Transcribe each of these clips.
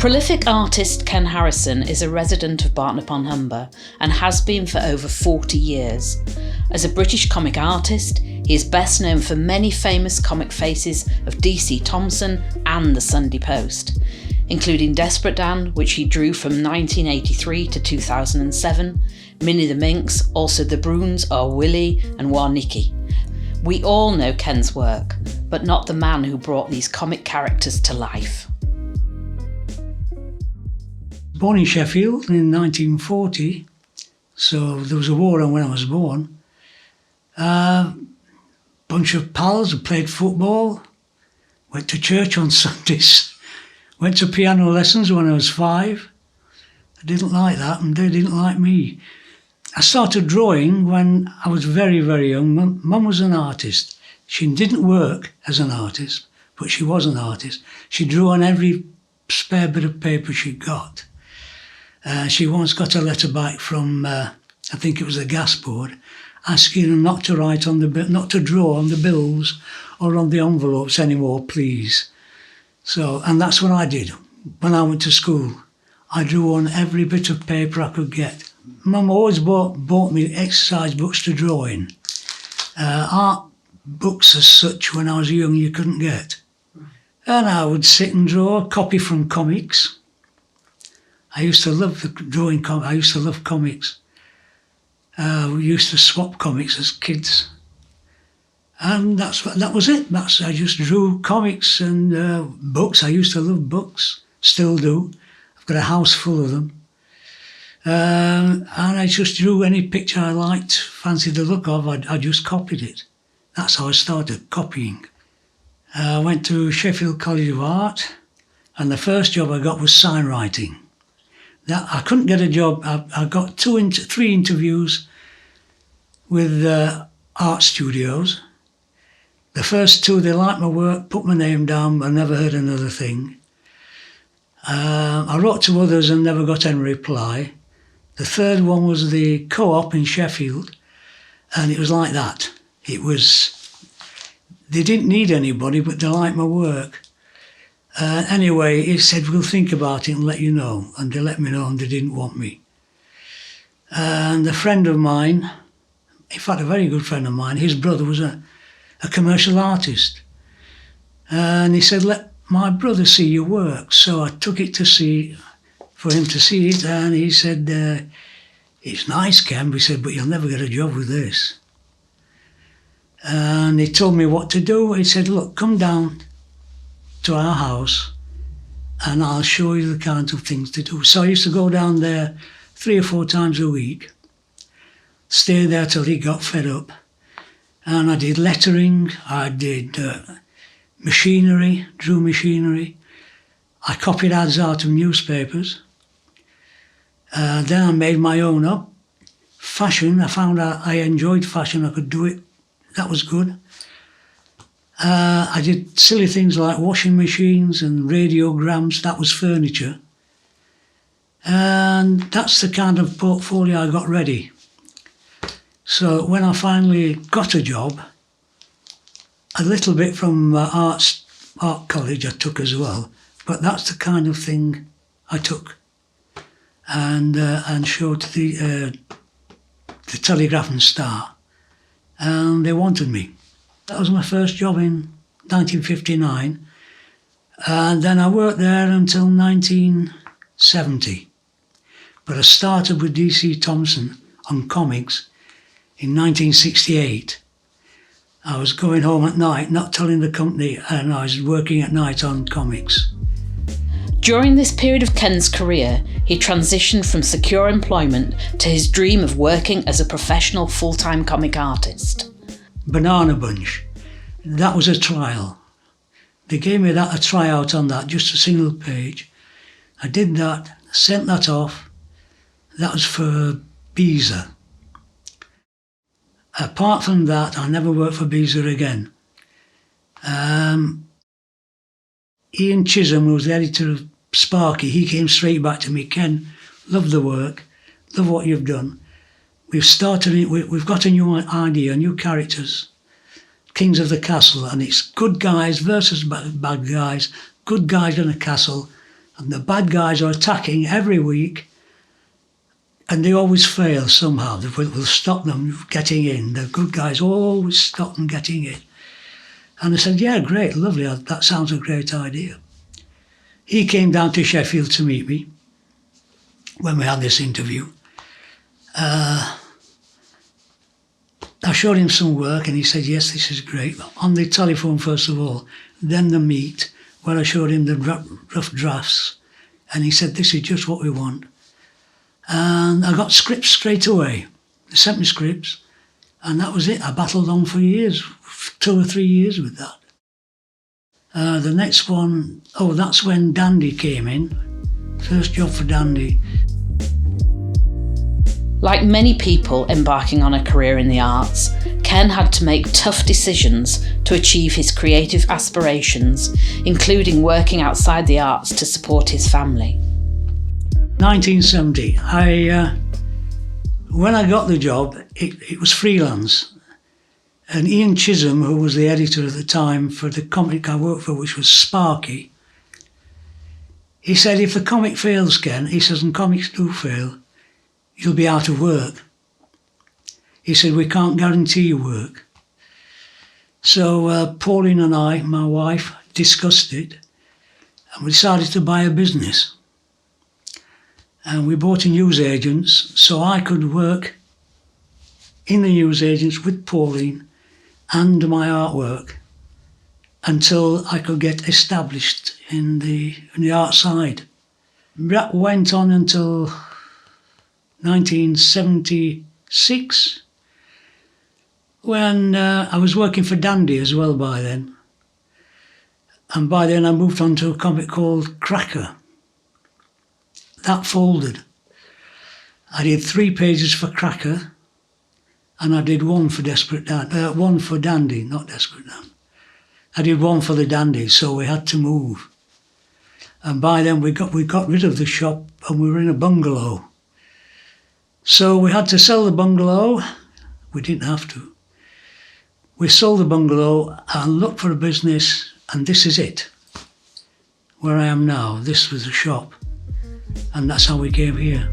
Prolific artist Ken Harrison is a resident of Barton-upon-Humber and has been for over 40 years. As a British comic artist, he is best known for many famous comic faces of DC Thompson and the Sunday Post, including Desperate Dan, which he drew from 1983 to 2007, Minnie the Minx, also the Bruins are Willie and Warnicki. We all know Ken's work, but not the man who brought these comic characters to life. Born in Sheffield in 1940, so there was a war on when I was born. Bunch of pals who played football, went to church on Sundays, went to piano lessons when I was 5. I didn't like that and they didn't like me. I started drawing when I was very, very young. Mum was an artist. She didn't work as an artist, but she was an artist. She drew on every spare bit of paper she got. She once got a letter back from, I think it was the gas board, asking her not to write on not to draw on the bills or on the envelopes anymore, please. So, and that's what I did when I went to school. I drew on every bit of paper I could get. Mum always bought me exercise books to draw in. Art books as such when I was young you couldn't get. And I would sit and draw, copy from comics. I used to love drawing comics. I used to love comics. We used to swap comics as kids. And that was it. I just drew comics and books. I used to love books, still do. I've got a house full of them. And I just drew any picture I liked, fancied the look of, I just copied it. That's how I started, copying. I went to Sheffield College of Art, and the first job I got was sign writing. I couldn't get a job. I got 3 interviews with art studios. The first 2, they liked my work, put my name down, I never heard another thing. I wrote to others and never got any reply. The third one was the Co-op in Sheffield, and it was like that. They didn't need anybody, but they liked my work. Anyway, he said, we'll think about it and let you know. And they let me know and they didn't want me. And a friend of mine, in fact, a very good friend of mine, his brother was a commercial artist. And he said, let my brother see your work. So I took it for him to see it. And he said, it's nice, Ken. He said, but you'll never get a job with this. And he told me what to do. He said, look, come down to our house and I'll show you the kind of things to do. So I used to go down there 3 or 4 times a week, stay there till he got fed up. And I did lettering, I did machinery, drew machinery. I copied ads out of newspapers. Then I made my own up. Fashion, I found out I enjoyed fashion, I could do it. That was good. I did silly things like washing machines and radiograms. That was furniture. And that's the kind of portfolio I got ready. So when I finally got a job, a little bit from art college I took as well, but that's the kind of thing I took and showed to the Telegraph and Star, and they wanted me. That was my first job in 1959, and then I worked there until 1970. But I started with DC Thompson on comics in 1968. I was going home at night, not telling the company, and I was working at night on comics. During this period of Ken's career, he transitioned from secure employment to his dream of working as a professional full-time comic artist. Banana Bunch. That was a trial. They gave me a tryout on that, just a single page. I did that, sent that off. That was for Beezer. Apart from that, I never worked for Beezer again. Ian Chisholm, who was the editor of Sparky, he came straight back to me. Ken, love the work, love what you've done. We've started it, we've got a new idea, new characters, Kings of the Castle, and it's good guys versus bad guys, good guys in a castle, And the bad guys are attacking every week, and they always fail somehow. We'll stop them getting in. The good guys always stop them getting in. And I said, yeah, great, lovely, that sounds a great idea. He came down to Sheffield to meet me when we had this interview. I showed him some work and he said, yes, this is great. On the telephone, first of all, then the meet, where I showed him the rough drafts. And he said, this is just what we want. And I got scripts straight away. They sent me scripts. And that was it. I battled on for years, 2 or 3 years with that. The next one, that's when Dandy came in. First job for Dandy. Like many people embarking on a career in the arts, Ken had to make tough decisions to achieve his creative aspirations, including working outside the arts to support his family. 1970, when I got the job, it was freelance. And Ian Chisholm, who was the editor at the time for the comic I worked for, which was Sparky, he said, if the comic fails, Ken, he says, and comics do fail, you'll be out of work. He said, we can't guarantee you work. So Pauline and I, my wife, discussed it, and we decided to buy a business. And we bought a newsagents, so I could work in the newsagents with Pauline and my artwork until I could get established in the art side. That went on until 1976, when I was working for Dandy as well by then. And by then I moved on to a comic called Cracker. That folded. I did 3 pages for Cracker, and I did 1 for one for Dandy, not Desperate Dan. I did 1 for the Dandy, so we had to move. And by then we got rid of the shop, and we were in a bungalow. So we had to sell the bungalow. We didn't have to. We sold the bungalow and looked for a business, and this is it. Where I am now, this was the shop. And that's how we came here.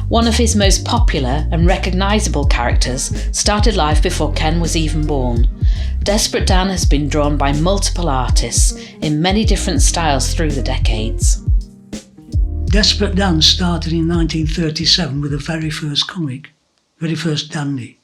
One of his most popular and recognisable characters started life before Ken was even born. Desperate Dan has been drawn by multiple artists in many different styles through the decades. Desperate Dan started in 1937 with the very first comic, very first Dandy.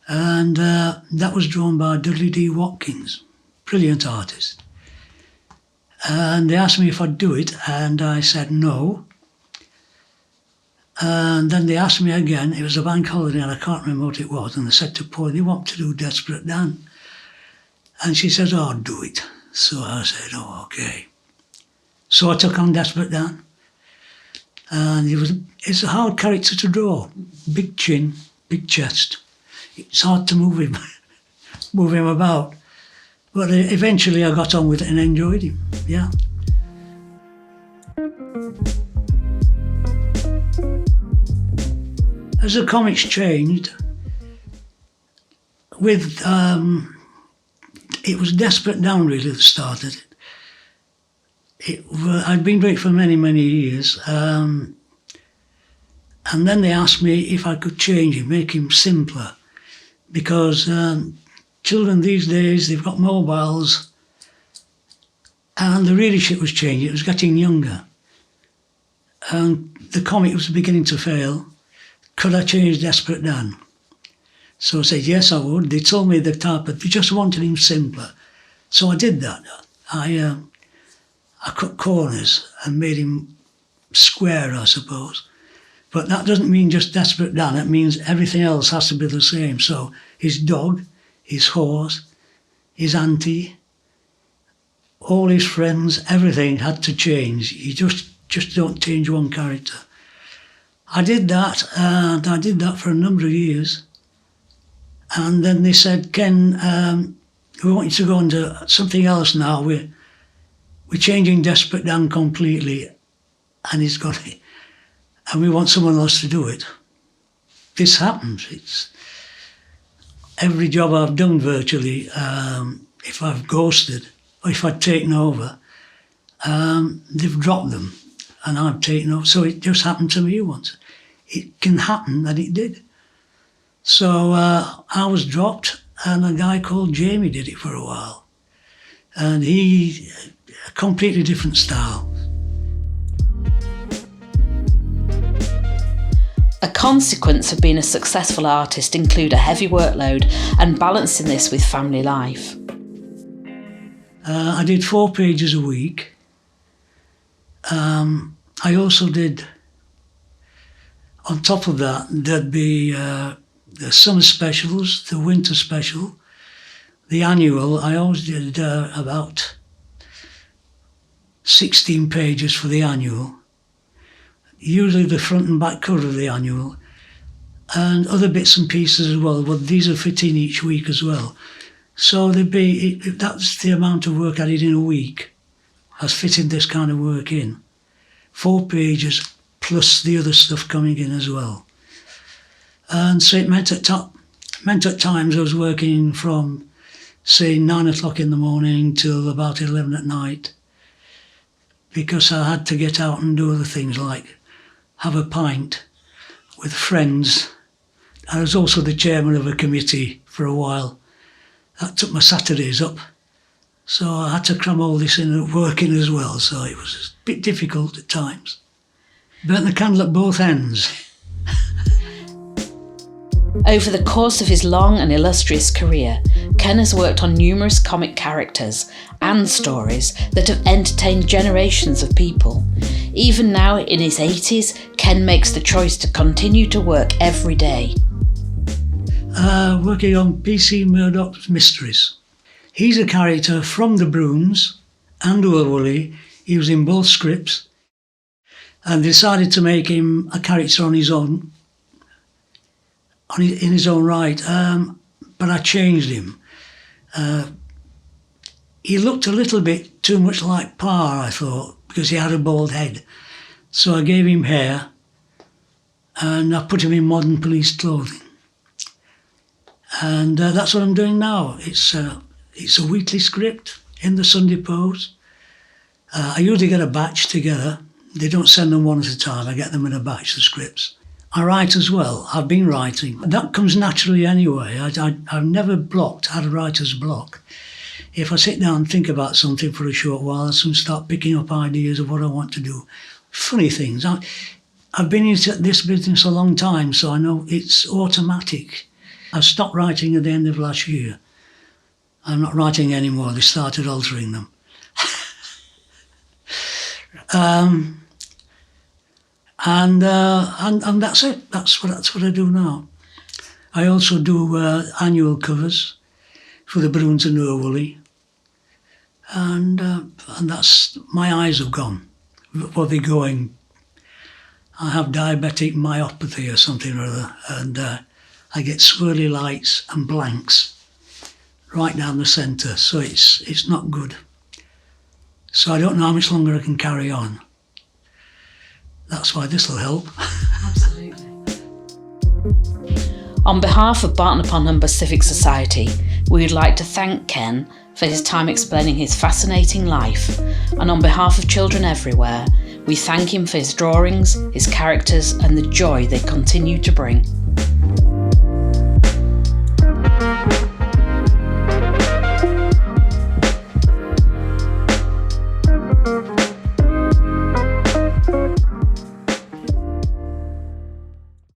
And that was drawn by Dudley D. Watkins, brilliant artist. And they asked me if I'd do it, and I said no. And then they asked me again, it was a bank holiday and I can't remember what it was, and they said to Paul, they want to do Desperate Dan. And she said, oh, do it. So I said, oh, okay. So I took on Desperate Dan. And it's a hard character to draw. Big chin, big chest. It's hard to move him about. But eventually I got on with it and enjoyed him, yeah. As the comics changed, with it was Desperate Dan really that started it. I'd been doing it for many, many years. And then they asked me if I could change him, make him simpler. Because children these days, they've got mobiles, and the readership was changing. It was getting younger. And the comic was beginning to fail. Could I change Desperate Dan? So I said, yes, I would. They told me the type, but they just wanted him simpler. So I did that. I cut corners and made him square, I suppose. But that doesn't mean just Desperate Dan. It means everything else has to be the same. So his dog, his horse, his auntie, all his friends, everything had to change. You just don't change one character. I did that, and I did that for a number of years. And then they said, Ken, we want you to go into something else now. We're changing Desperate Dan completely, and he's got it. And we want someone else to do it. This happens. It's every job I've done virtually, if I've ghosted or if I've taken over, they've dropped them and I've taken up. So it just happened to me once. It can happen, and it did. So I was dropped, and a guy called Jamie did it for a while. And he, a completely different style. A consequence of being a successful artist include a heavy workload and balancing this with family life. I did 4 pages a week. I also did, on top of that, there'd be the summer specials, the winter special, the annual. I always did about 16 pages for the annual, usually the front and back cover of the annual, and other bits and pieces as well. But these are fit in each week as well. So there'd be, that's the amount of work I did in a week. I was fitting this kind of work in. 4 pages plus the other stuff coming in as well. And so it meant at times I was working from, say, 9 o'clock in the morning till about 11 at night, because I had to get out and do other things like have a pint with friends. I was also the chairman of a committee for a while. That took my Saturdays up. So I had to cram all this in at working as well, so it was a bit difficult at times. Burnt the candle at both ends. Over the course of his long and illustrious career, Ken has worked on numerous comic characters and stories that have entertained generations of people. Even now, in his 80s, Ken makes the choice to continue to work every day. Working on PC Murdoch's Mysteries. He's a character from The Brooms and Woolly. He was in both scripts, and decided to make him a character on his own, in his own right. But I changed him. He looked a little bit too much like Pa, I thought, because he had a bald head. So I gave him hair, and I put him in modern police clothing. And that's what I'm doing now. It's a weekly script in the Sunday Post. I usually get a batch together. They don't send them one at a time. I get them in a batch, the scripts. I write as well. I've been writing. That comes naturally anyway. I've never had a writer's block. If I sit down and think about something for a short while, I soon start picking up ideas of what I want to do. Funny things. I've been in this business a long time, so I know it's automatic. I stopped writing at the end of last year. I'm not writing anymore. They started altering them. And that's it. That's what I do now. I also do annual covers for the Bruins and Woolly, and that's, my eyes have gone. What they're going. I have diabetic myopathy or something or other, and I get swirly lights and blanks right down the centre, so it's not good. So I don't know how much longer I can carry on. That's why this will help. Absolutely. On behalf of Barton-upon-Humber Civic Society, we would like to thank Ken for his time explaining his fascinating life, and on behalf of children everywhere, we thank him for his drawings, his characters, and the joy they continue to bring.